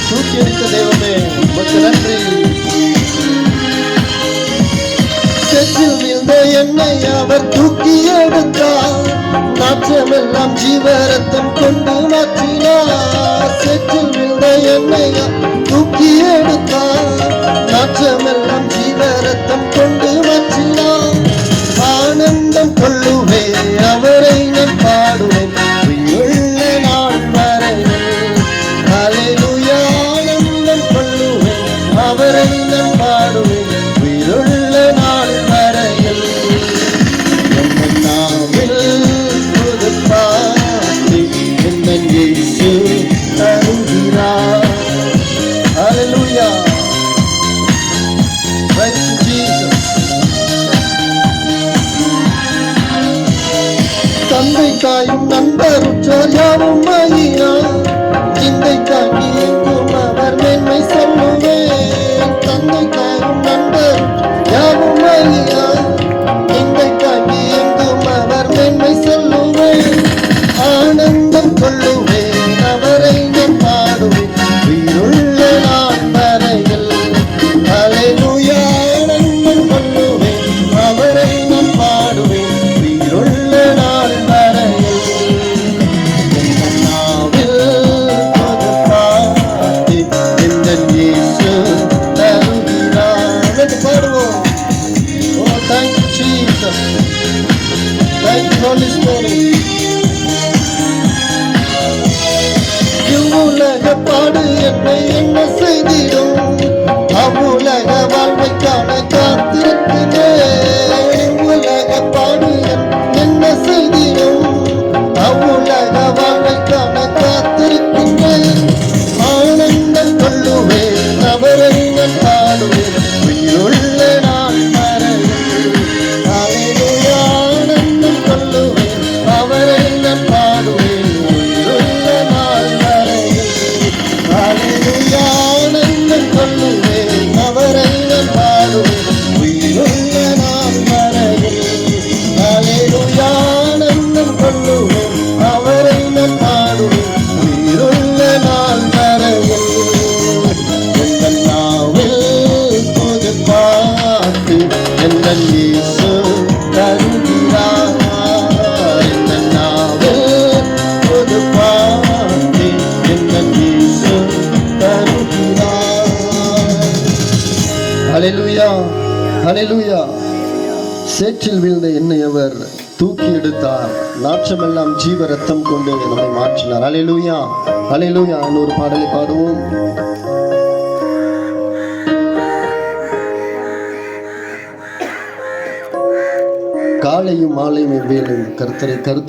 தூக்கி எடுத்த தெய்வமே உமக்கு நன்றி. சேற்றில் வீழ்ந்த என்னை அவர் தூக்கி எடுத்தார், நாற்றமெல்லாம் ஜீவரத்தம் கொண்டு மாற்றினார். சேற்றில் வீழ்ந்த என்னை தூக்கி எடுத்தார், நாற்றமெல்லாம் ஜீவரத்தம் கொண்டு மாற்றினார். ஆனந்தம் கொள்ளுவே அவரை நான் பாடுவேன் உயிருள்ள நாள் வரையில். ஹல்லேலூயா. ஆனந்தம் கொள்ளுவேன் அவரை நான் பாடுவேன் உயிருள்ள நாள் வரையில். என் நாவில் புது பாட்டு என் இயேசு தருகிறார். ஹல்லேலூயா. Praise Jesus. தந்தை தாயும் நண்பர் உற்றார் யாவும் ஆகினார், சிந்தை தாங்கி எங்கும் அவர் மேன்மை சொல்லுவேன். தந்தை தாயும் நண்பர் யாவும் ஆகினார், சிந்தை தாங்கி எங்கும் அவர் மேன்மை சொல்லுவேன். ஆனந்தம் கொள்ளுவேன் அவரை நான் பாடுவேன் உயிருள்ள நாள் வரையில். ஹல்லேலூயா. ஆனந்தம் கொள்ளுவேன் அவரை நான் பாடுவேன் உயிருள்ள நாள் வரையில். என் நாவில் புது பாட்டு என் இயேசு தருகிறார். என்று பாடுவோம். Oh, thank you, Jesus. Thank you, Holy Spirit. இவ்வுலக பாடு என்னை என்ன செய்திடும், அவ்வுலக வாழ்வைக்கான காத்திருக்கிறேன். இவ்வுலக பாடு என்ன செய்திடும், அவ்வுலக வாழ்வைக்கான காத்திருக்கிறேன். ஆனந்தம் கொள்ளுவேன் அவரை நான் பாடுவேன் உயிருள்ள நாள் வரையில். ஹல்லேலூயா. ஆனந்தம் கொள்ளுவேன் அவரை நான் பாடுவேன் உயிருள்ள நாள் வரையில். ஹல்லேலூயா. ஆனந்தம் கொள்ளுவேன் அவரை நான் பாடுவேன் உயிருள்ள நாள் வரையில். ஹல்லேலூயா. ஆனந்தம் கொள்ளுவேன் அவரை நான் பாடுவேன் உயிருள்ள நாள் வரையில். என் நாவில் புது பாட்டு என் இயேசு தருகிறார். என் நாவில் புது பாட்டு என் இயேசு தருகிறார். ஹல்லேலூயா. ஹல்லேலூயா. சேற்றில் வீழ்ந்த என்னை அவர் தூக்கி எடுத்தார், நாற்றமெல்லாம் ஜீவ ரத்தம் கொண்டு நம்மை மாற்றினார். ஹல்லேலூயா. ஹல்லேலூயா. இன்னொரு பாடலை பாடுவோம். காலையும் மாலையும் வேலும் கர்த்தரை கருத்து